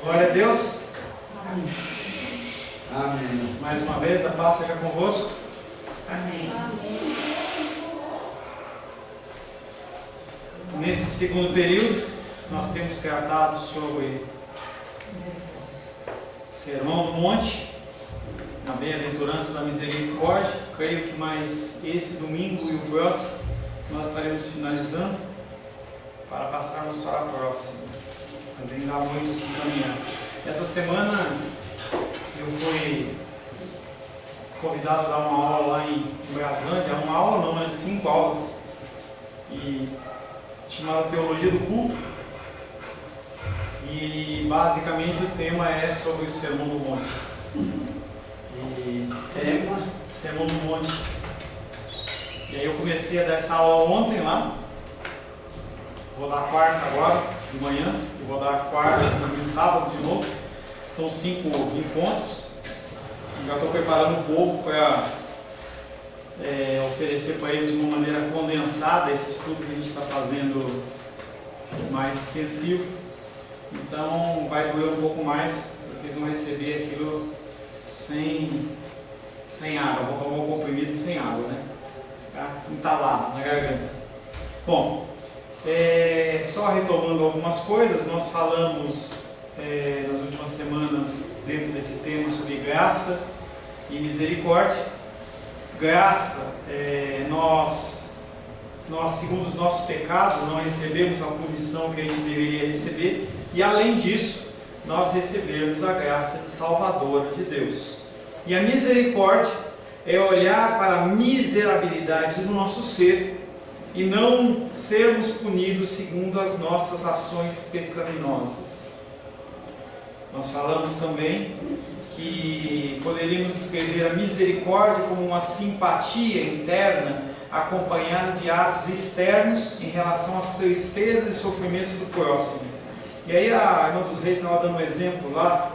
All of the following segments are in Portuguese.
Glória a Deus. Amém. Amém. Mais uma vez, a paz seja convosco. Amém. Nesse segundo período, nós temos tratado sobre Sermão do Monte, a bem-aventurança da misericórdia. Creio que mais esse domingo e o próximo nós estaremos finalizando para passarmos para a próxima. Mas ainda há muito que caminhar. Essa semana eu fui convidado a dar uma aula lá em Braslândia. Uma aula não, mas 5 aulas. E chamada Teologia do Culto. E basicamente o tema é sobre o Sermão do Monte. Sermão do Monte. E aí eu comecei a dar essa aula ontem lá. Vou dar quarta agora, de manhã. E vou dar quarta e sábado de novo. São 5 encontros. Já estou preparando o povo para oferecer para eles de uma maneira condensada esse estudo que a gente está fazendo mais extensivo. Então vai doer um pouco mais, porque eles vão receber aquilo sem água. Vão tomar um comprimido sem água, né? Ficar entalado na garganta. Bom, só retomando algumas coisas, nós falamos nas últimas semanas dentro desse tema sobre graça e misericórdia. Graça, nós segundo os nossos pecados não recebemos a punição que a gente deveria receber, e além disso nós recebemos a graça salvadora de Deus. E a misericórdia é olhar para a miserabilidade do nosso ser e não sermos punidos segundo as nossas ações pecaminosas. Nós falamos também que poderíamos escrever a misericórdia como uma simpatia interna acompanhada de atos externos em relação às tristezas e sofrimentos do próximo. E aí a irmã dos Reis estava dando um exemplo lá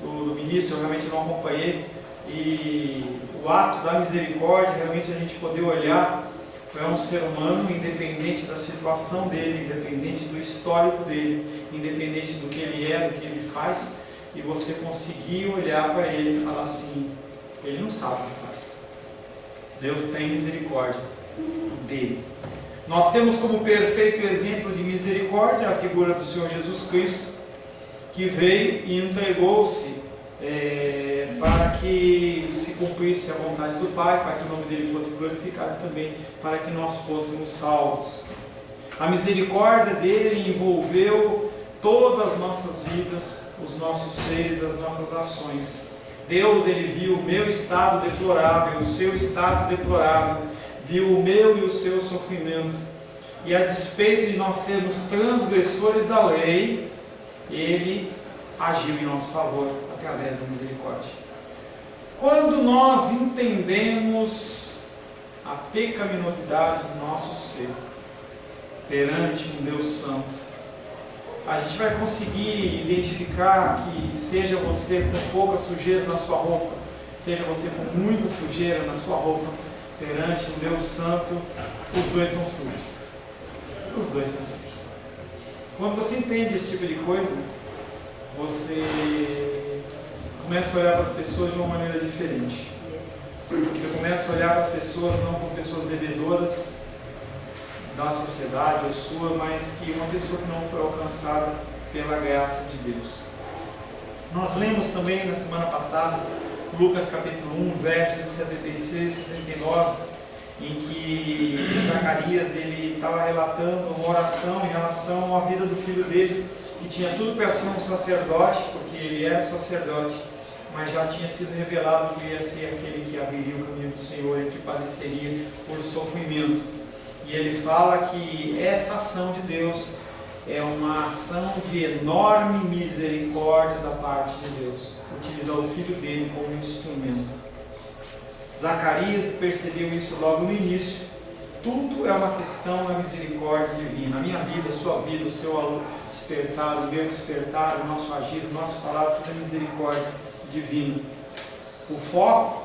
do ministro, eu realmente não acompanhei, e o ato da misericórdia, realmente a gente poder olhar para um ser humano, independente da situação dele, independente do histórico dele, independente do que ele é, do que ele faz, e você conseguir olhar para ele e falar assim: ele não sabe o que faz. Deus tem misericórdia dele. Nós temos como perfeito exemplo de misericórdia a figura do Senhor Jesus Cristo, que veio e entregou-se para que se cumprisse a vontade do Pai, para que o nome dele fosse glorificado também, para que nós fôssemos salvos. A misericórdia dele envolveu todas as nossas vidas, os nossos seres, as nossas ações. Deus, ele viu o meu estado deplorável, o seu estado deplorável, viu o meu e o seu sofrimento, e a despeito de nós sermos transgressores da lei, ele agiu em nosso favor através da misericórdia. Quando nós entendemos a pecaminosidade do nosso ser perante um Deus santo, a gente vai conseguir identificar que, seja você com pouca sujeira na sua roupa, seja você com muita sujeira na sua roupa, perante um Deus santo, os dois estão sujos. Os dois estão sujos. Quando você entende esse tipo de coisa, você começa a olhar para as pessoas de uma maneira diferente. Você começa a olhar para as pessoas não como pessoas devedoras da sociedade ou sua, mas que uma pessoa que não foi alcançada pela graça de Deus. Nós lemos também na semana passada Lucas capítulo 1, versos 76 e 79, em que Zacarias ele estava relatando uma oração em relação à vida do filho dele, que tinha tudo para ser um sacerdote, porque ele era sacerdote, mas já tinha sido revelado que ia ser aquele que abriria o caminho do Senhor e que padeceria por sofrimento. E ele fala que essa ação de Deus é uma ação de enorme misericórdia da parte de Deus, utilizar o filho dele como instrumento. Zacarias percebeu isso logo no início. Tudo é uma questão da misericórdia divina. A minha vida, a sua vida, o seu despertar, o meu despertar, o nosso agir, o nosso falar, tudo é misericórdia divina. O foco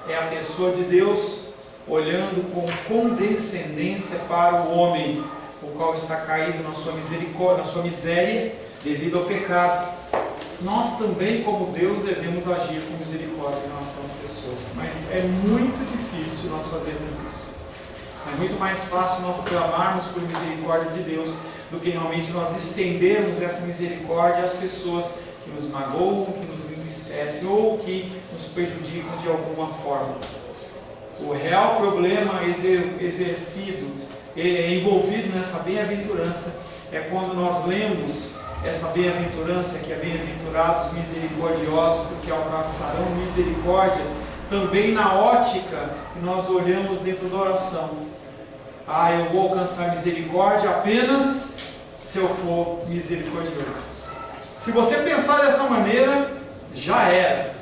é a pessoa de Deus olhando com condescendência para o homem, o qual está caído na sua misericórdia, na sua miséria, devido ao pecado, nós também, como Deus, devemos agir com misericórdia em relação às pessoas. Mas é muito difícil nós fazermos isso. É muito mais fácil nós clamarmos por misericórdia de Deus do que realmente nós estendermos essa misericórdia às pessoas que nos magoam, que nos entristecem ou que nos prejudicam de alguma forma. O real problema exercido, envolvido nessa bem-aventurança, é quando nós lemos essa bem-aventurança, que é bem-aventurados misericordiosos, porque alcançarão misericórdia, também na ótica que nós olhamos dentro da oração. Eu vou alcançar misericórdia apenas se eu for misericordioso. Se você pensar dessa maneira, já era.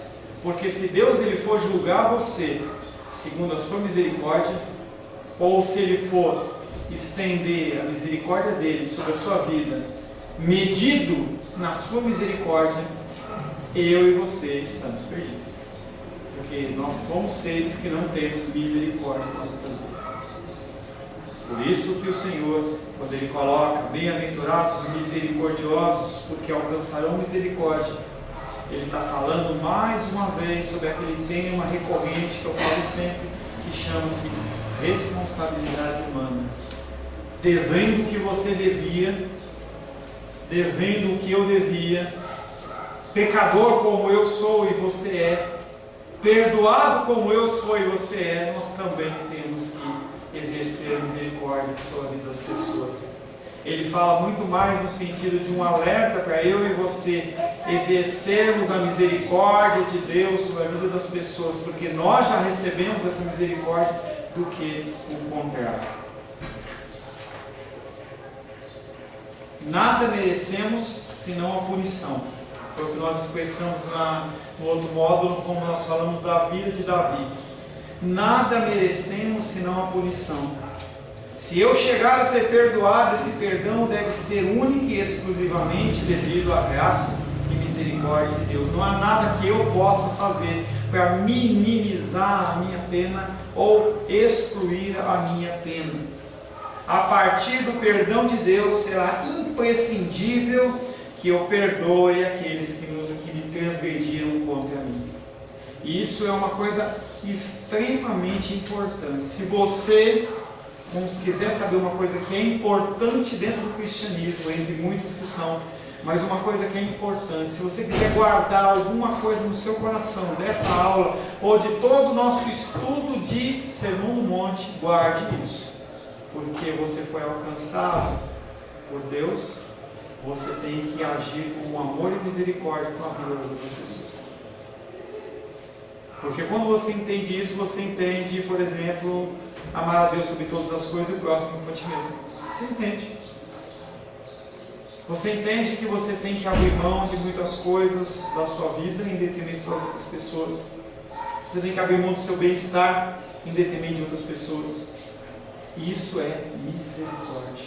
Porque se Deus ele for julgar você segundo a sua misericórdia, ou se Ele for estender a misericórdia dele sobre a sua vida, medido na sua misericórdia, eu e você estamos perdidos. Porque nós somos seres que não temos misericórdia com as outras vezes. Por isso que o Senhor, quando Ele coloca bem-aventurados os misericordiosos, porque alcançarão misericórdia, Ele está falando mais uma vez sobre aquele tema recorrente que eu falo sempre, que chama-se responsabilidade humana. Devendo o que você devia, devendo o que eu devia, pecador como eu sou e você é, perdoado como eu sou e você é, nós também temos que exercer a misericórdia sobre a vida das pessoas. Ele fala muito mais no sentido de um alerta para eu e você exercermos a misericórdia de Deus sobre a vida das pessoas, porque nós já recebemos essa misericórdia, do que o contrário. Nada merecemos senão a punição. Foi o que nós expressamos no outro módulo, como nós falamos da vida de Davi. Nada merecemos senão a punição. Se eu chegar a ser perdoado, esse perdão deve ser único e exclusivamente devido à graça e misericórdia de Deus. Não há nada que eu possa fazer para minimizar a minha pena ou excluir a minha pena. A partir do perdão de Deus será imprescindível que eu perdoe aqueles que me transgrediram contra mim. E isso é uma coisa extremamente importante. Se você quiser saber uma coisa que é importante dentro do cristianismo, entre muitas que são, mas uma coisa que é importante, se você quiser guardar alguma coisa no seu coração dessa aula, ou de todo o nosso estudo de Sermão do Monte, guarde isso. Porque você foi alcançado por Deus, você tem que agir com amor e misericórdia com a vida das outras pessoas. Porque quando você entende isso, você entende, por exemplo, amar a Deus sobre todas as coisas e o próximo como a ti mesmo. Você entende. Você entende que você tem que abrir mão de muitas coisas da sua vida em detrimento das outras pessoas. Você tem que abrir mão do seu bem-estar em detrimento de outras pessoas. Isso é misericórdia.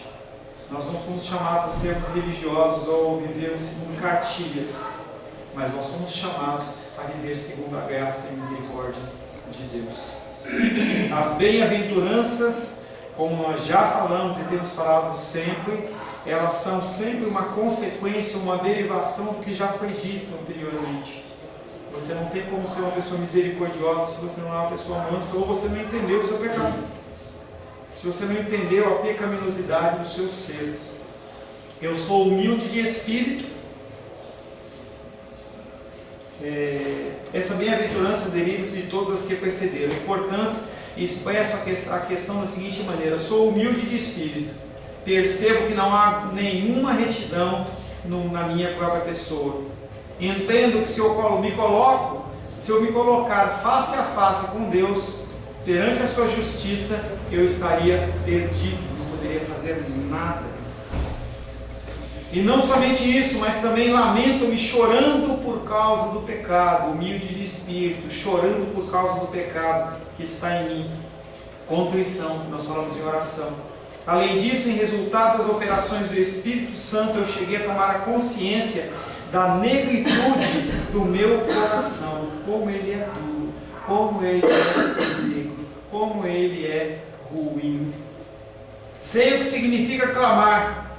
Nós não somos chamados a sermos religiosos ou vivermos segundo cartilhas, mas nós somos chamados a viver segundo a graça e a misericórdia de Deus. As bem-aventuranças, como nós já falamos e temos falado sempre, elas são sempre uma consequência, uma derivação do que já foi dito anteriormente. Você não tem como ser uma pessoa misericordiosa se você não é uma pessoa mansa ou você não entendeu o seu pecado. Se você não entendeu a pecaminosidade do seu ser. Eu sou humilde de espírito. Essa bem-aventurança deriva-se de todas as que precederam. E, portanto, expresso a questão da seguinte maneira: sou humilde de espírito. Percebo que não há nenhuma retidão na minha própria pessoa. Entendo que se eu me colocar face a face com Deus, perante a sua justiça, eu estaria perdido, não poderia fazer nada. E não somente isso, mas também lamento-me chorando por causa do pecado, humilde de espírito, chorando por causa do pecado que está em mim. Contrição, que nós falamos em oração. Além disso, em resultado das operações do Espírito Santo, eu cheguei a tomar a consciência da negritude do meu coração, como ele é duro, como ele é negro, como ele é ruim. Sei o que significa clamar: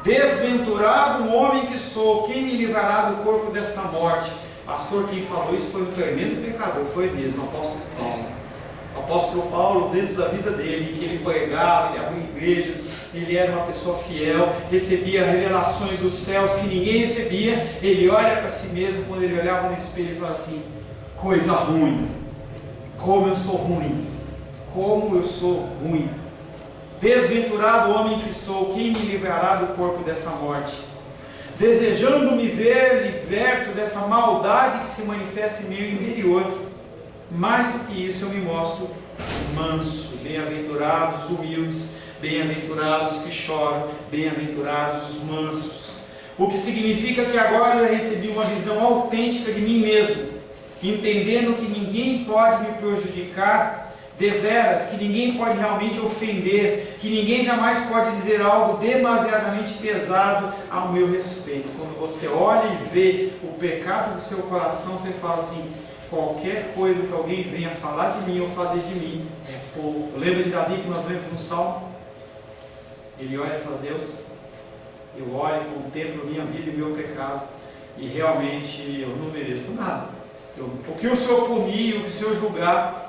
Desventurado o homem que sou, quem me livrará do corpo desta morte? Pastor, quem falou isso foi um tremendo pecador, foi mesmo, o apóstolo Paulo. O apóstolo Paulo, dentro da vida dele, que ele pregava, ele abria igrejas, ele era uma pessoa fiel, recebia revelações dos céus que ninguém recebia. Ele olha para si mesmo, quando ele olhava no espelho, e fala assim: coisa ruim, como eu sou ruim, como eu sou ruim. Desventurado o homem que sou, quem me livrará do corpo dessa morte? Desejando me ver liberto dessa maldade que se manifesta em meu interior, mais do que isso eu me mostro manso. Bem-aventurados os humildes, bem-aventurados os que choram, bem-aventurados os mansos. O que significa que agora eu recebi uma visão autêntica de mim mesmo, entendendo que ninguém pode me prejudicar deveras, que ninguém pode realmente ofender, que ninguém jamais pode dizer algo demasiadamente pesado ao meu respeito. Quando você olha e vê o pecado do seu coração, você fala assim: qualquer coisa que alguém venha falar de mim ou fazer de mim é pouco. Lembra de Davi que nós lemos no Salmo? Ele olha e fala: Deus, eu olho e contemplo a minha vida e o meu pecado, e realmente eu não mereço nada. O que o Senhor punir, o que o Senhor julgar,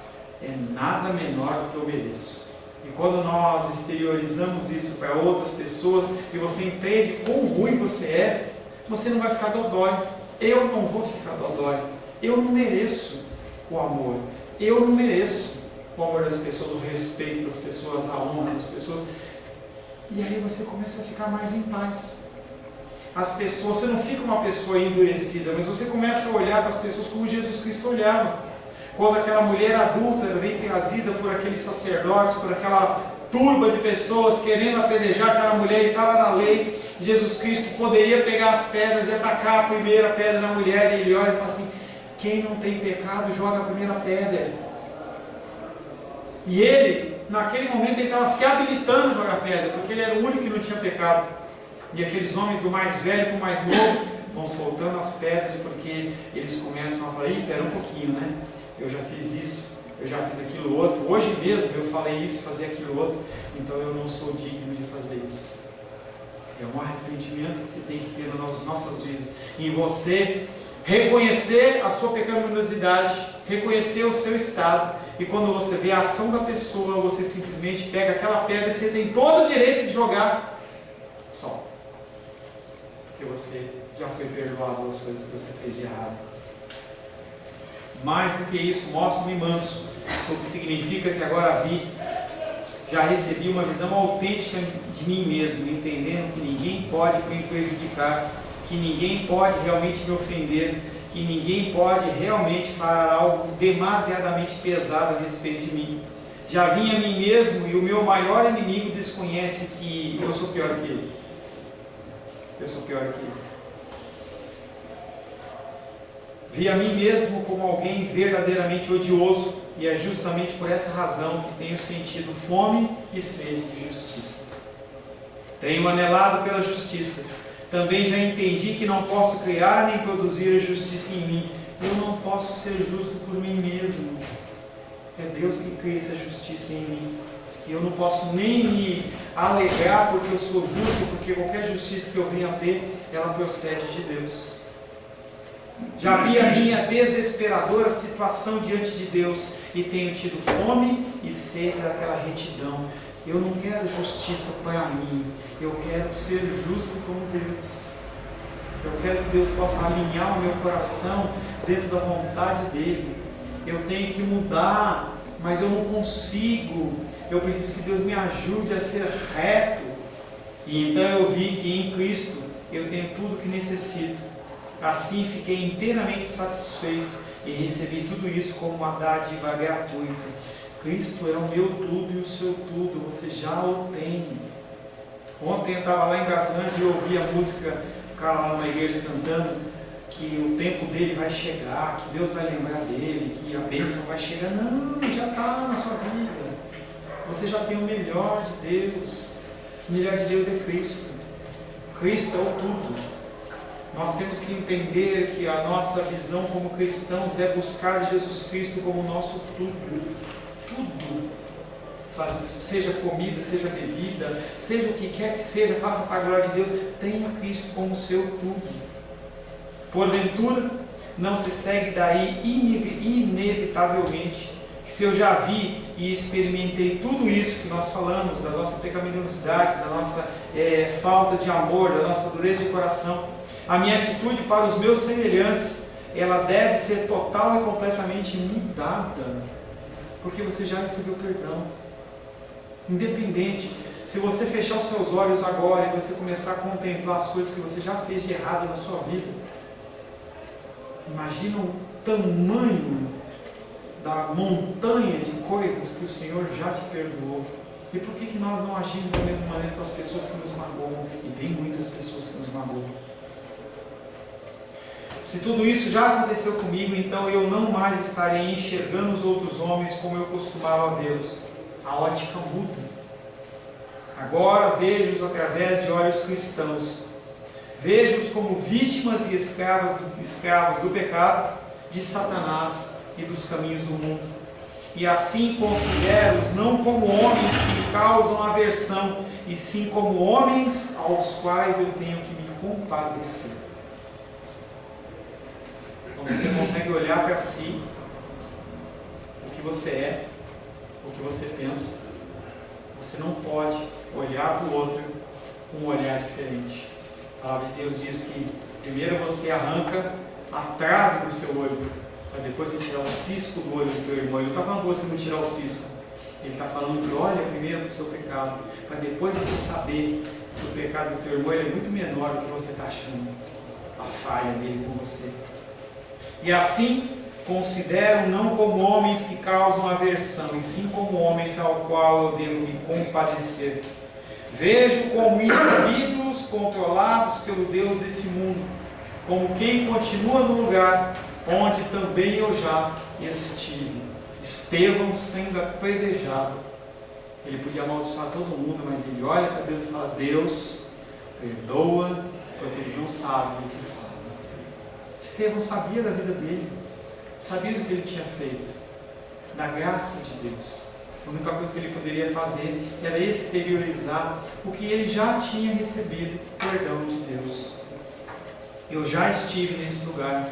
é nada menor do que eu mereço. E quando nós exteriorizamos isso para outras pessoas, e você entende quão ruim você é, você não vai ficar dodói. Eu não vou ficar dodói. Eu não mereço o amor. Eu não mereço o amor das pessoas, o respeito das pessoas, a honra das pessoas. E aí você começa a ficar mais em paz. As pessoas, você não fica uma pessoa endurecida, mas você começa a olhar para as pessoas como Jesus Cristo olhava. Quando aquela mulher adulta vem trazida por aqueles sacerdotes, por aquela turba de pessoas querendo apedrejar aquela mulher, e estava na lei, Jesus Cristo poderia pegar as pedras e atacar a primeira pedra na mulher, e ele olha e fala assim: quem não tem pecado, joga a primeira pedra. E ele, naquele momento, ele estava se habilitando a jogar pedra, porque ele era o único que não tinha pecado. E aqueles homens do mais velho para o mais novo vão soltando as pedras, porque eles começam a falar: espera um pouquinho, né? Eu já fiz isso, eu já fiz aquilo outro, hoje mesmo eu falei isso, fazia aquilo outro, então eu não sou digno de fazer isso. É um arrependimento que tem que ter nas nossas vidas, em você reconhecer a sua pecaminosidade, reconhecer o seu estado, e quando você vê a ação da pessoa, você simplesmente pega aquela pedra que você tem todo o direito de jogar, só porque você já foi perdoado das coisas que você fez de errado. Mais do que isso, mostro-me manso, o que significa que agora já recebi uma visão autêntica de mim mesmo, entendendo que ninguém pode me prejudicar, que ninguém pode realmente me ofender, que ninguém pode realmente falar algo demasiadamente pesado a respeito de mim. Já vim a mim mesmo e o meu maior inimigo desconhece que eu sou pior que ele. Eu sou pior que ele. Vi a mim mesmo como alguém verdadeiramente odioso, e é justamente por essa razão que tenho sentido fome e sede de justiça. Tenho anelado pela justiça. Também já entendi que não posso criar nem produzir a justiça em mim. Eu não posso ser justo por mim mesmo. É Deus que cria essa justiça em mim. E eu não posso nem me alegrar porque eu sou justo, porque qualquer justiça que eu venha a ter, ela procede de Deus. Já vi a minha desesperadora situação diante de Deus e tenho tido fome e sede daquela retidão. Eu não quero justiça para mim, eu quero ser justo como Deus. Eu quero que Deus possa alinhar o meu coração dentro da vontade dEle. Eu tenho que mudar, mas eu não consigo. Eu preciso que Deus me ajude a ser reto. E então eu vi que em Cristo eu tenho tudo o que necessito. Assim fiquei inteiramente satisfeito e recebi tudo isso como uma dádiva gratuita. Cristo é o meu tudo e o seu tudo, você já o tem. Ontem eu estava lá em Gaslândia e ouvi a música, o cara lá numa igreja cantando que o tempo dele vai chegar, que Deus vai lembrar dele, que a bênção vai chegar. Não, já está na sua vida. Você já tem o melhor de Deus. O melhor de Deus é Cristo. Cristo é o tudo. Nós temos que entender que a nossa visão como cristãos é buscar Jesus Cristo como nosso tudo. Tudo. seja comida, seja bebida, seja o que quer que seja, faça para a glória de Deus. Tenha Cristo como seu tudo. Porventura, não se segue daí inevitavelmente que se eu já vi e experimentei tudo isso que nós falamos, da nossa pecaminosidade, da nossa falta de amor, da nossa dureza de coração, a minha atitude para os meus semelhantes, ela deve ser total e completamente mudada, porque você já recebeu perdão. Independente, se você fechar os seus olhos agora e você começar a contemplar as coisas que você já fez de errado na sua vida, imagina o tamanho da montanha de coisas que o Senhor já te perdoou. E por que nós não agimos da mesma maneira com as pessoas que nos magoam? E tem muitas pessoas que nos magoam. Se tudo isso já aconteceu comigo, então eu não mais estarei enxergando os outros homens como eu costumava vê-los. A ótica muda. Agora vejo-os através de olhos cristãos. Vejo-os como vítimas e escravos do pecado, de Satanás e dos caminhos do mundo. E assim considero-os não como homens que me causam aversão, e sim como homens aos quais eu tenho que me compadecer. Então você consegue olhar para si, o que você é, o que você pensa. Você não pode olhar para o outro com um olhar diferente. A palavra de Deus diz que primeiro você arranca a trave do seu olho, para depois você tirar o cisco do olho do teu irmão. Ele não está falando para você não tirar o cisco. Ele está falando que olha primeiro para o seu pecado, para depois você saber que o pecado do teu irmão é muito menor do que você está achando, a falha dele com você. E assim considero não como homens que causam aversão, e sim como homens ao qual eu devo me compadecer. Vejo como indivíduos controlados pelo Deus desse mundo, como quem continua no lugar onde também eu já estive. Estevão sendo apedrejado. Ele podia amaldiçoar todo mundo, mas ele olha para Deus e fala: Deus, perdoa, porque eles não sabem o que fazem. Estevão sabia da vida dele, sabia do que ele tinha feito, da graça de Deus. A única coisa que ele poderia fazer era exteriorizar o que ele já tinha recebido, perdão de Deus. Eu já estive nesse lugar,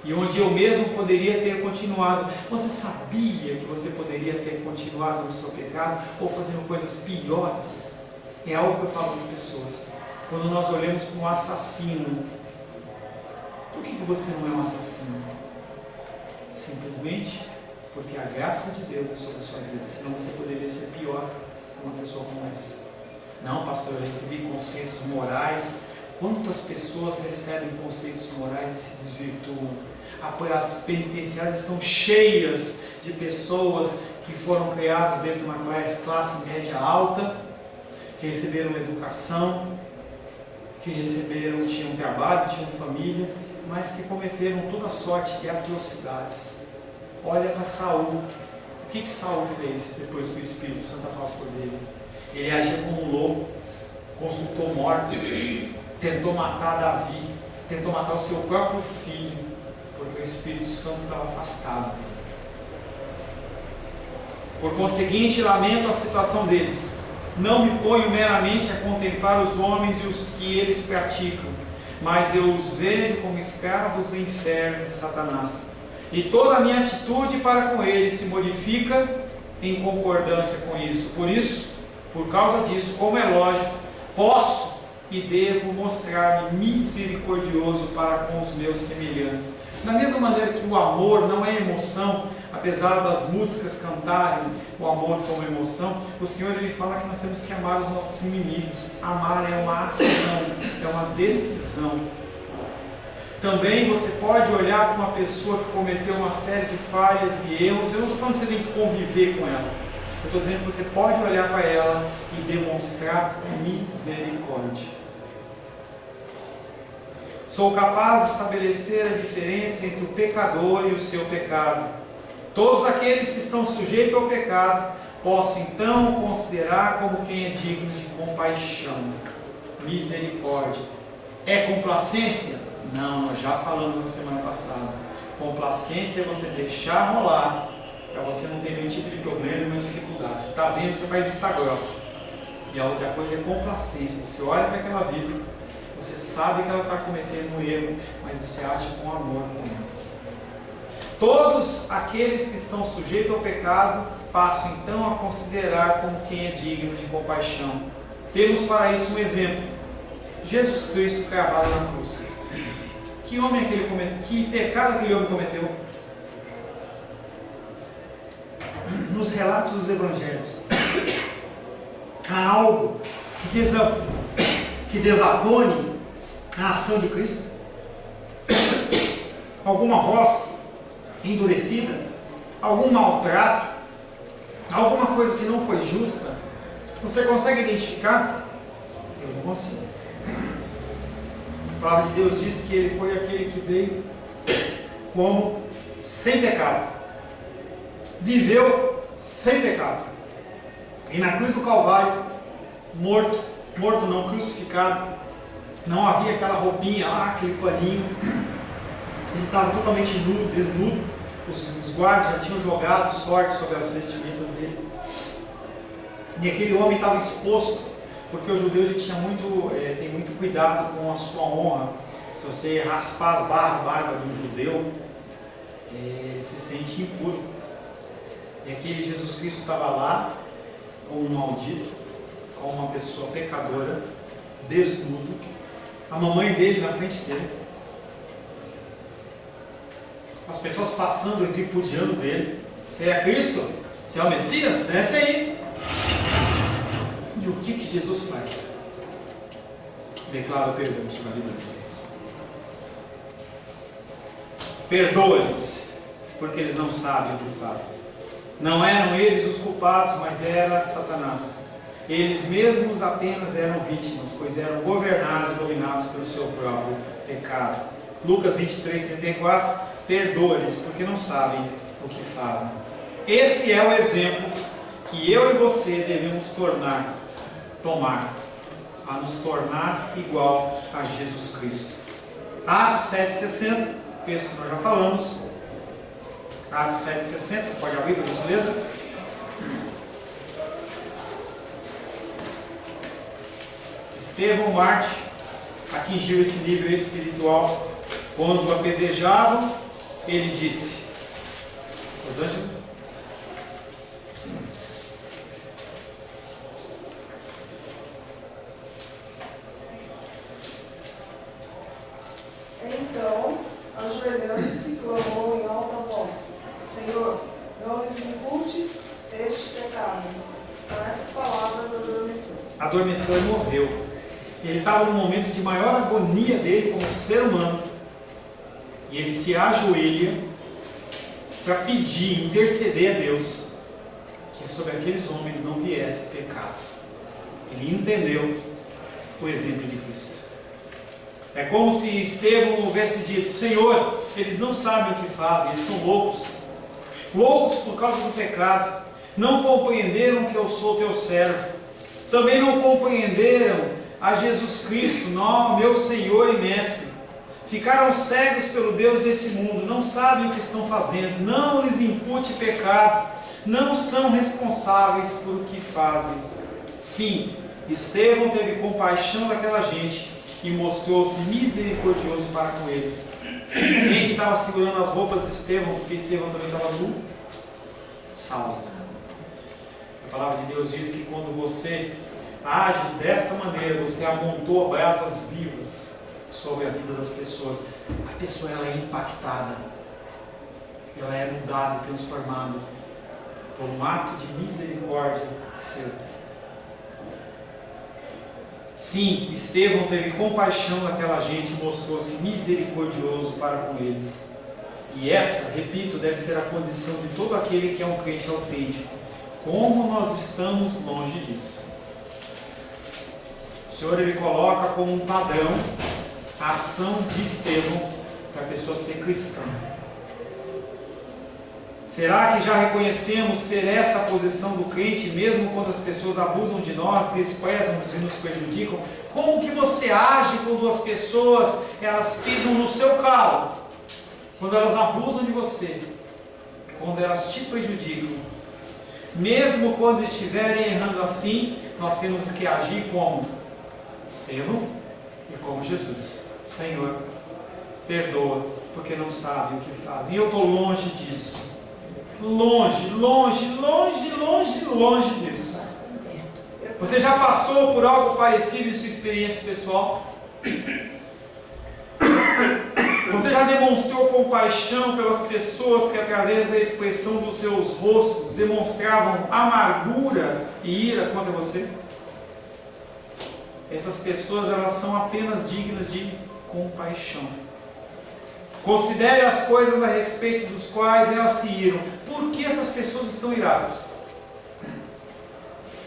e onde eu mesmo poderia ter continuado. Você sabia que você poderia ter continuado no seu pecado ou fazendo coisas piores? É algo que eu falo para as pessoas. Quando nós olhamos para um assassino, por que você não é um assassino? Simplesmente porque a graça de Deus é sobre a sua vida. Senão você poderia ser pior que uma pessoa como essa. Não, pastor, eu recebi conceitos morais. Quantas pessoas recebem conceitos morais e se desvirtuam? As penitenciárias estão cheias de pessoas que foram criadas dentro de uma classe média alta, que receberam educação, que tinham trabalho, tinham família, mas que cometeram toda sorte de atrocidades. Olha para Saul. O que Saul fez depois que o Espírito Santo afastou dele? Ele agia como um louco, consultou mortos, tentou matar Davi, tentou matar o seu próprio filho, porque o Espírito Santo estava afastado dele. Por conseguinte, lamento a situação deles. Não me ponho meramente a contemplar os homens e os que eles praticam, mas eu os vejo como escravos do inferno de Satanás. E toda a minha atitude para com eles se modifica em concordância com isso. Por isso, por causa disso, como é lógico, posso e devo mostrar-me misericordioso para com os meus semelhantes. Da mesma maneira que o amor não é emoção, apesar das músicas cantarem o amor como emoção, o Senhor ele fala que nós temos que amar os nossos inimigos. Amar é uma ação, é uma decisão. Também você pode olhar para uma pessoa que cometeu uma série de falhas e erros. Eu não estou falando que você tem que conviver com ela. Eu estou dizendo que você pode olhar para ela e demonstrar misericórdia. Sou capaz de estabelecer a diferença entre o pecador e o seu pecado. Todos aqueles que estão sujeitos ao pecado, posso então considerar como quem é digno de compaixão, misericórdia. É complacência? Não, nós já falamos na semana passada. Complacência é você deixar rolar para você não ter nenhum tipo de problema, nenhuma dificuldade. Você está vendo, você vai vista grossa. E a outra coisa é complacência. Você olha para aquela vida, você sabe que ela está cometendo um erro, mas você age com amor com ela. Todos aqueles que estão sujeitos ao pecado passam então a considerar como quem é digno de compaixão. Temos para isso um exemplo: Jesus Cristo cravado na cruz. Que homem aquele cometeu? Que pecado aquele homem cometeu? Nos relatos dos evangelhos, há algo que desabone a ação de Cristo? Alguma voz endurecida? Algum maltrato? Alguma coisa que não foi justa? Você consegue identificar? Eu não consigo. A palavra de Deus diz que ele foi aquele que veio como sem pecado, viveu sem pecado, e na cruz do Calvário, morto não, crucificado, não havia aquela roupinha lá, aquele paninho, ele estava totalmente nu, desnudo. Os guardas já tinham jogado sorte sobre as vestimentas dele, e aquele homem estava exposto, porque o judeu ele tem muito cuidado com a sua honra. Se você raspar a barba de um judeu, ele se sente impuro. E aquele Jesus Cristo estava lá, como um maldito, como uma pessoa pecadora, desnudo, a mamãe dele na frente dele, as pessoas passando e tripudiando dele. Você é Cristo? Você é o Messias? Desce aí. E o que Jesus faz? Declara perdão sobre a vida deles. Perdoa-lhes, porque eles não sabem o que fazem. Não eram eles os culpados, mas era Satanás. Eles mesmos apenas eram vítimas, pois eram governados e dominados pelo seu próprio pecado. Lucas 23:34, perdoa-lhes, porque não sabem o que fazem. Esse é o exemplo que eu e você devemos tomar, a nos tornar igual a Jesus Cristo. Atos 7,60, texto que nós já falamos. Atos 7,60, pode abrir, por gentileza? Estevão, Marte, atingiu esse nível espiritual quando o apedrejavam. Ele disse: Rosângela? Então, ajoelhando-se, clamou em alta voz: Senhor, não lhes imputes este pecado. Com essas palavras adormeceu. Adormeceu e morreu. Ele estava no momento de maior agonia dele como ser humano. E ele se ajoelha para pedir, interceder a Deus que sobre aqueles homens não viesse pecado. Ele entendeu o exemplo de Cristo. É como se Estevão houvesse dito: Senhor, eles não sabem o que fazem, eles estão loucos por causa do pecado, não compreenderam que eu sou teu servo, também não compreenderam a Jesus Cristo, meu Senhor e Mestre, ficaram cegos pelo Deus desse mundo, não sabem o que estão fazendo, não lhes impute pecado, não são responsáveis por o que fazem. Sim, Estevão teve compaixão daquela gente e mostrou-se misericordioso para com eles. Quem que estava segurando as roupas de Estevão, porque Estevão também estava nu? Saulo. A palavra de Deus diz que quando você age desta maneira, você amontoa brasas vivas sobre a vida das pessoas. A pessoa ela é impactada, ela é mudada e transformada por um ato de misericórdia seu. Sim, Estevão teve compaixão daquela gente e mostrou-se misericordioso para com eles. E essa, repito, deve ser a condição de todo aquele que é um crente autêntico. Como nós estamos longe disso? O Senhor ele coloca como um padrão a ação de Estevão para a pessoa ser cristã. Será que já reconhecemos ser essa a posição do crente, mesmo quando as pessoas abusam de nós, desprezam-nos e nos prejudicam? Como que você age quando as pessoas elas pisam no seu calo? Quando elas abusam de você? quando elas te prejudicam. Mesmo quando estiverem errando assim, nós temos que agir como Estevão e como Jesus. Senhor, perdoa, porque não sabem o que fazem. E eu estou longe disso. Longe, longe, longe, longe, longe disso. Você já passou por algo parecido em sua experiência pessoal? Você já demonstrou compaixão pelas pessoas que através da expressão dos seus rostos demonstravam amargura e ira contra você? Essas pessoas, elas são apenas dignas de compaixão. Considere as coisas a respeito dos quais elas se iram. Por que essas pessoas estão iradas?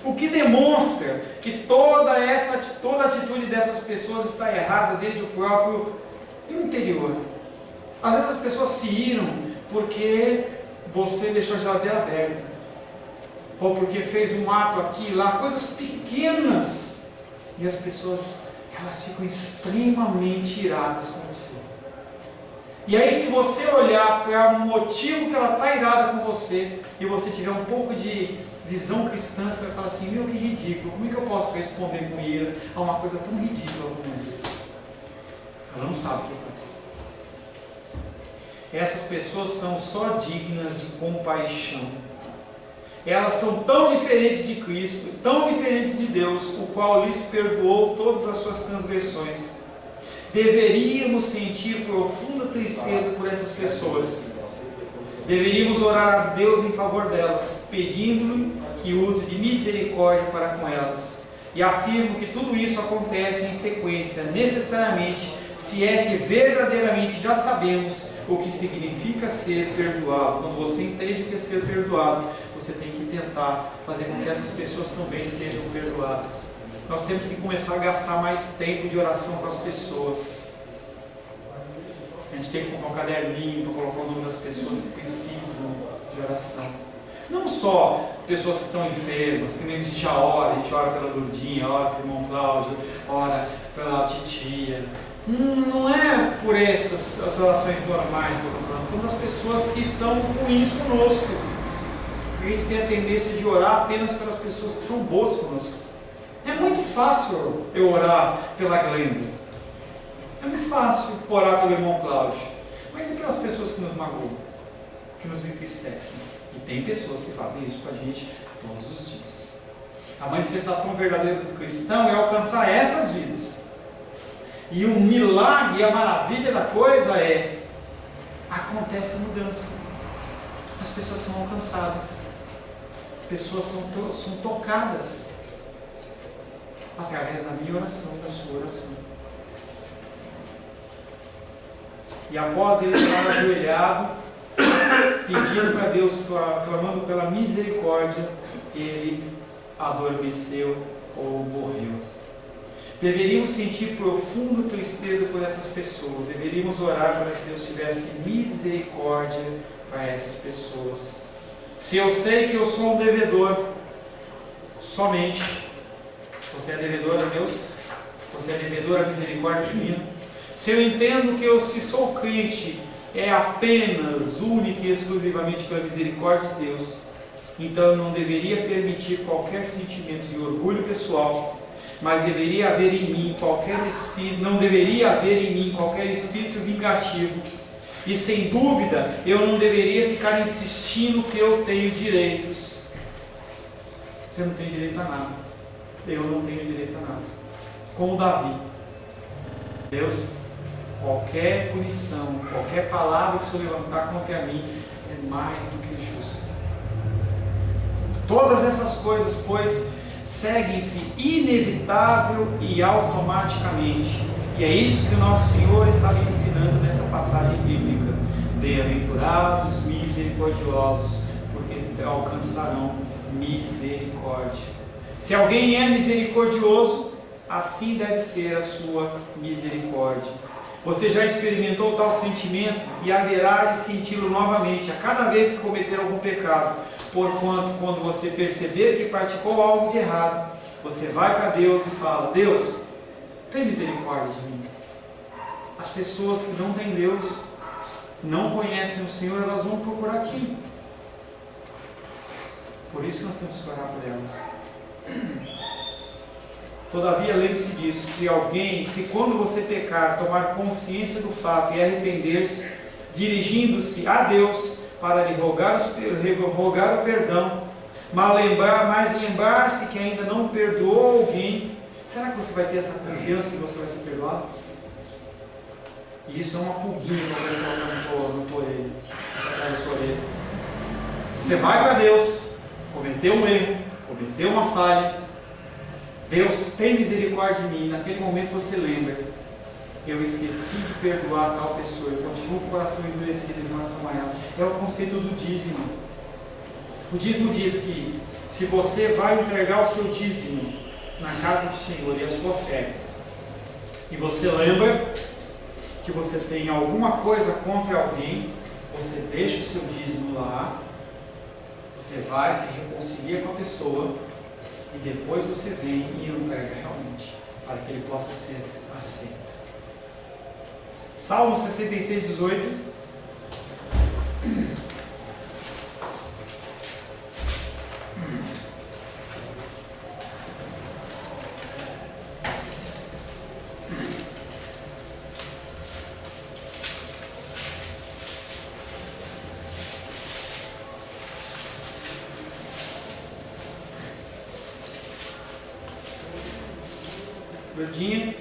O que demonstra que toda a atitude dessas pessoas está errada desde o próprio interior. Às vezes as pessoas se iram porque você deixou a geladeira aberta, ou porque fez um ato aqui e lá, coisas pequenas, e as pessoas, elas ficam extremamente iradas com você. E aí, se você olhar para o motivo que ela está irada com você, e você tiver um pouco de visão cristã, você vai falar assim: meu, que ridículo, como é que eu posso responder com ira a uma coisa tão ridícula como essa? Ela não sabe o que faz. Essas pessoas são só dignas de compaixão. Elas são tão diferentes de Cristo, tão diferentes de Deus, o qual lhes perdoou todas as suas transgressões. Deveríamos sentir profunda tristeza por essas pessoas. Deveríamos orar a Deus em favor delas, pedindo-lhe que use de misericórdia para com elas. E afirmo que tudo isso acontece em sequência, necessariamente, se é que verdadeiramente já sabemos o que significa ser perdoado. Quando você entende o que é ser perdoado, você tem que tentar fazer com que essas pessoas também sejam perdoadas. Nós temos que começar a gastar mais tempo de oração com as pessoas. A gente tem que comprar um caderninho para colocar o nome das pessoas que precisam de oração. Não só pessoas que estão enfermas, que nem a gente já ora, a gente ora pela Lourdinha, ora pelo irmão Cláudio, ora pela titia. Não é por essas as orações normais que eu estou falando, falando das pessoas que são ruins conosco. A gente tem a tendência de orar apenas pelas pessoas que são boas conosco. É muito fácil eu orar pela Glenda. É muito fácil orar pelo irmão Cláudio. Mas e aquelas pessoas que nos magoam, que nos entristecem? E tem pessoas que fazem isso com a gente todos os dias. A manifestação verdadeira do cristão é alcançar essas vidas. E o milagre, a maravilha da coisa é: acontece a mudança. As pessoas são alcançadas. As pessoas são tocadas através da minha oração e da sua oração. E após ele estar ajoelhado, pedindo para Deus, clamando pela misericórdia, ele adormeceu ou morreu. Deveríamos sentir profunda tristeza por essas pessoas. Deveríamos orar para que Deus tivesse misericórdia para essas pessoas. Se eu sei que eu sou um devedor, somente. Você é devedor a Deus? Você é devedor à misericórdia divina? Se eu entendo que se sou crente é apenas, única e exclusivamente pela misericórdia de Deus, então eu não deveria permitir qualquer sentimento de orgulho pessoal, mas deveria haver em mim qualquer espírito, não deveria haver em mim qualquer espírito vingativo. E sem dúvida, eu não deveria ficar insistindo que eu tenho direitos. Você não tem direito a nada. Eu não tenho direito a nada. Como Davi. Deus, qualquer punição, qualquer palavra que se levantar contra mim é mais do que justa. Todas essas coisas, pois, seguem-se inevitável e automaticamente. E é isso que o nosso Senhor está me ensinando nessa passagem bíblica. Bem-aventurados os misericordiosos, porque alcançarão misericórdia. Se alguém é misericordioso, assim deve ser a sua misericórdia. Você já experimentou tal sentimento e haverá de senti-lo novamente a cada vez que cometer algum pecado. Porquanto, quando você perceber que praticou algo de errado, você vai para Deus e fala: Deus, tem misericórdia de mim. As pessoas que não têm Deus, não conhecem o Senhor, elas vão procurar quem? Por isso que nós temos que orar por elas. Todavia, lembre-se disso, se quando você pecar, tomar consciência do fato e arrepender-se, dirigindo-se a Deus para lhe rogar o perdão, mas lembrar-se que ainda não perdoou alguém, será que você vai ter essa confiança que você vai ser perdoado? E isso é uma pulguinha no tua orelha, atrás da sua orelha. Você vai para Deus, cometeu um erro, cometeu uma falha, Deus tem misericórdia de mim, naquele momento você lembra, eu esqueci de perdoar tal pessoa, eu continuo com o coração endurecido em relação a ela. É o conceito do dízimo. O dízimo diz que se você vai entregar o seu dízimo na casa do Senhor e a sua oferta, e você lembra que você tem alguma coisa contra alguém, você deixa o seu dízimo lá, você vai, se reconcilia com a pessoa, e depois você vem e entrega realmente, para que ele possa ser aceito. Salmo 66, 18. Verdinha.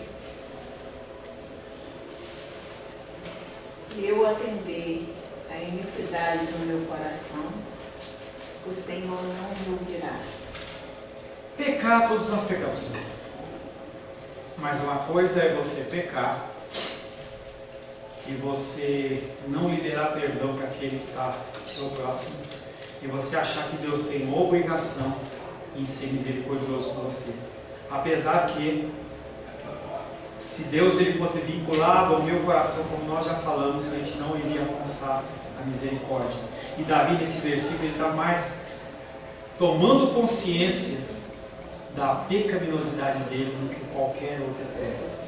Se eu atender à iniquidade do meu coração, o Senhor não me ouvirá. Pecar, todos nós pecamos. Mas uma coisa é você pecar e você não liberar perdão para aquele que está seu próximo, e você achar que Deus tem uma obrigação em ser misericordioso com você. Apesar que, se Deus ele fosse vinculado ao meu coração, como nós já falamos, a gente não iria alcançar a misericórdia. E Davi, nesse versículo, ele está mais tomando consciência da pecaminosidade dele do que qualquer outra peça.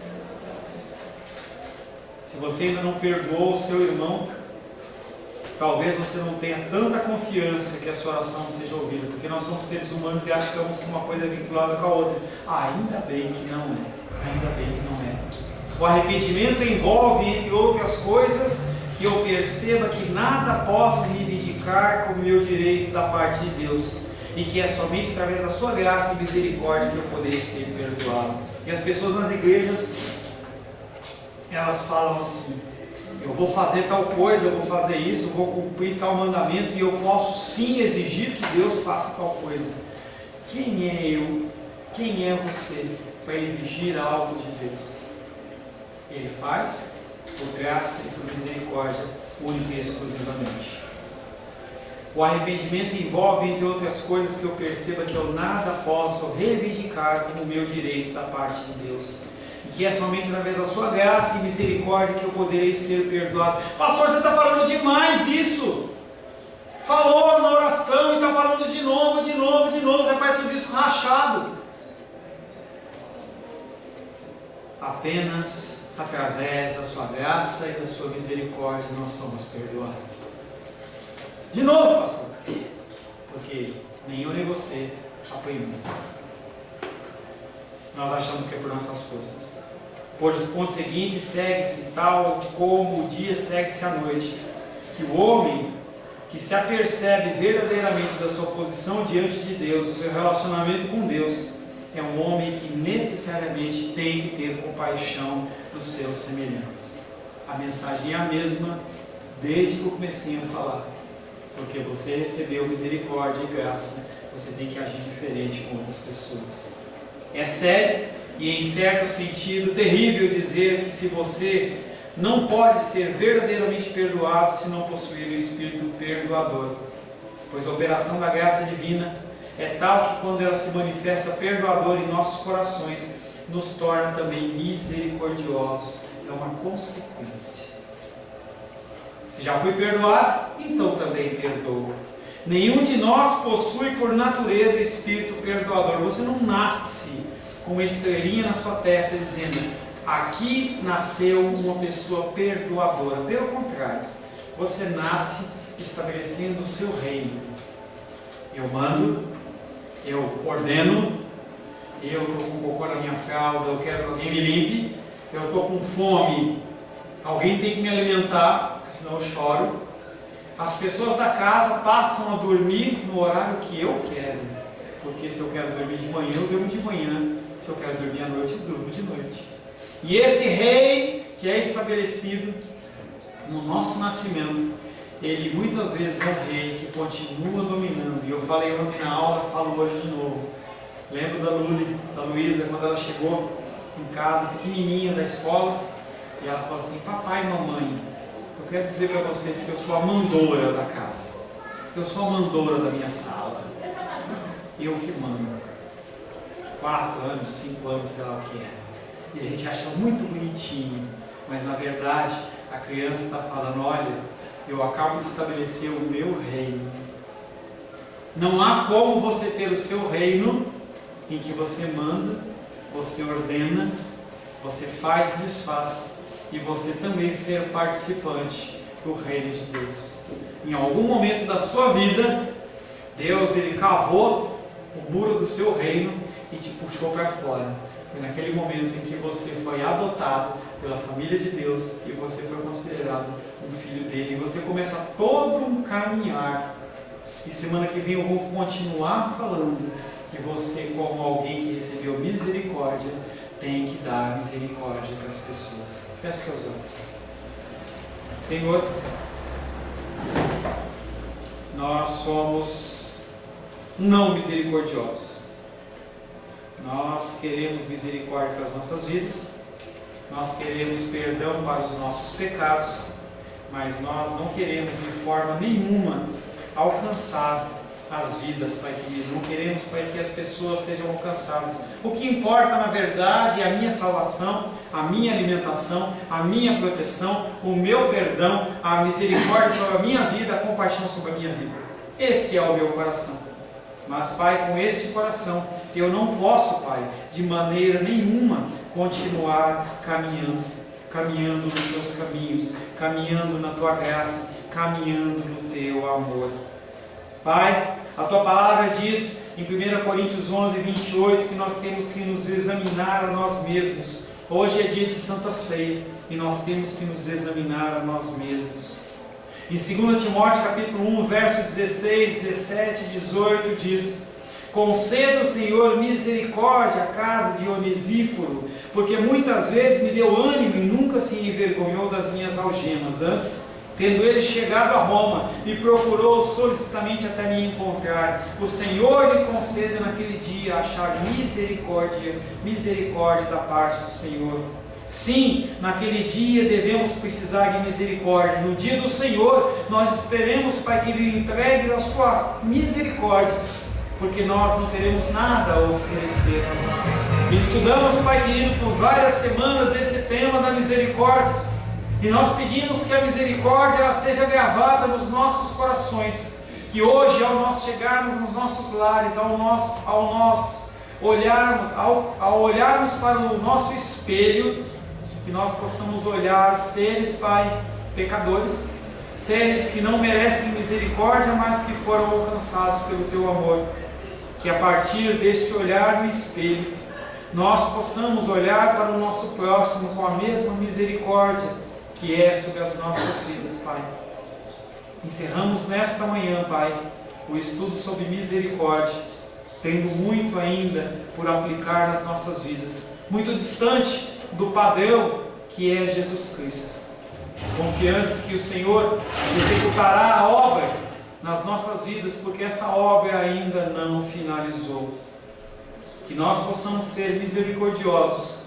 Se você ainda não perdoou o seu irmão, talvez você não tenha tanta confiança que a sua oração seja ouvida, porque nós somos seres humanos e achamos que uma coisa é vinculada com a outra. Ainda bem que não é. Ainda bem que não é. O arrependimento envolve, entre outras coisas, que eu perceba que nada posso reivindicar como meu direito da parte de Deus, e que é somente através da sua graça e misericórdia que eu poderei ser perdoado. E as pessoas nas igrejas, elas falam assim: eu vou fazer tal coisa, eu vou fazer isso, eu vou cumprir tal mandamento, e eu posso sim exigir que Deus faça tal coisa. Quem é eu? Quem é você para exigir algo de Deus? Ele faz por graça e por misericórdia, única e exclusivamente. O arrependimento envolve, entre outras coisas, que eu perceba que eu nada posso reivindicar como meu direito da parte de Deus, e que é somente através da sua graça e misericórdia que eu poderei ser perdoado. Pastor, você está falando demais isso. Falou na oração e está falando de novo, você parece um disco rachado. Apenas através da sua graça e da sua misericórdia nós somos perdoados. De novo, pastor, porque nem eu nem você apanhamos. Nós achamos que é por nossas forças. Por conseguinte, segue-se tal como o dia segue-se a noite, que o homem que se apercebe verdadeiramente da sua posição diante de Deus, do seu relacionamento com Deus, é um homem que necessariamente tem que ter compaixão dos seus semelhantes. A mensagem é a mesma desde que eu comecei a falar. Porque você recebeu misericórdia e graça, você tem que agir diferente com outras pessoas. É sério e, em certo sentido, terrível dizer que se você não pode ser verdadeiramente perdoado se não possuir o Espírito perdoador. Pois a operação da graça divina é tal que, quando ela se manifesta perdoadora em nossos corações, nos torna também misericordiosos. É uma consequência. Se já fui perdoado, então também perdoo. Nenhum de nós possui por natureza espírito perdoador. Você não nasce com uma estrelinha na sua testa dizendo: aqui nasceu uma pessoa perdoadora. Pelo contrário, você nasce estabelecendo o seu reino. Eu mando, eu ordeno, eu estou com cocô na minha fralda, eu quero que alguém me limpe, eu estou com fome, alguém tem que me alimentar, porque senão eu choro. As pessoas da casa passam a dormir no horário que eu quero, porque se eu quero dormir de manhã, eu durmo de manhã, se eu quero dormir à noite, eu durmo de noite. E esse rei que é estabelecido no nosso nascimento, ele muitas vezes é um rei que continua dominando. E eu falei ontem na aula, falo hoje de novo. Lembro da Luísa, quando ela chegou em casa, pequenininha da escola, e ela falou assim: papai e mamãe, eu quero dizer para vocês que eu sou a mandora da casa. Eu sou a mandora da minha sala. Eu que mando. 4 anos, 5 anos, sei lá o que é. E a gente acha muito bonitinho, mas na verdade a criança está falando: olha, eu acabo de estabelecer o meu reino. Não há como você ter o seu reino em que você manda, você ordena, você faz e desfaz, e você também ser participante do reino de Deus. Em algum momento da sua vida, Deus ele cavou o muro do seu reino e te puxou para fora. Foi naquele momento em que você foi adotado pela família de Deus e você foi considerado um filho dele. E você começa todo um caminhar. E semana que vem eu vou continuar falando que você, como alguém que recebeu misericórdia, tem que dar misericórdia para as pessoas. Feche seus olhos. Senhor, nós somos não misericordiosos. Nós queremos misericórdia para as nossas vidas, nós queremos perdão para os nossos pecados, mas nós não queremos de forma nenhuma alcançar as vidas, Pai querido. Não queremos, Pai, que as pessoas sejam alcançadas. O que importa, na verdade, é a minha salvação, a minha alimentação, a minha proteção, o meu perdão, a misericórdia sobre a minha vida, a compaixão sobre a minha vida. Esse é o meu coração. Mas, Pai, com este coração, eu não posso, Pai, de maneira nenhuma continuar caminhando nos Teus caminhos, caminhando na Tua graça, caminhando no Teu amor. Pai, a Tua palavra diz em 1 Coríntios 11, 28, que nós temos que nos examinar a nós mesmos. Hoje é dia de Santa Ceia e nós temos que nos examinar a nós mesmos. Em 2 Timóteo capítulo 1, verso 16, 17 e 18 diz: conceda o Senhor misericórdia à casa de Onesíforo, porque muitas vezes me deu ânimo e nunca se envergonhou das minhas algemas. Antes, tendo ele chegado a Roma e procurou solicitamente até me encontrar, o Senhor lhe conceda naquele dia achar misericórdia da parte do Senhor. Sim, naquele dia devemos precisar de misericórdia. No dia do Senhor, nós esperemos, Pai, que Ele entregue a sua misericórdia, porque nós não teremos nada a oferecer. E estudamos, Pai querido, por várias semanas esse tema da misericórdia. E nós pedimos que a misericórdia ela seja gravada nos nossos corações. Que hoje, ao nós chegarmos nos nossos lares, ao olharmos para o nosso espelho, que nós possamos olhar seres, Pai, pecadores, seres que não merecem misericórdia, mas que foram alcançados pelo Teu amor. Que a partir deste olhar no espelho, nós possamos olhar para o nosso próximo com a mesma misericórdia que é sobre as nossas vidas, Pai. Encerramos nesta manhã, Pai, o estudo sobre misericórdia, tendo muito ainda por aplicar nas nossas vidas, muito distante do padrão que é Jesus Cristo. Confiantes que o Senhor executará a obra nas nossas vidas, porque essa obra ainda não finalizou. Que nós possamos ser misericordiosos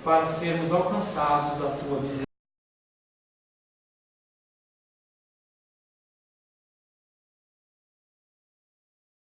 para sermos alcançados da Tua misericórdia.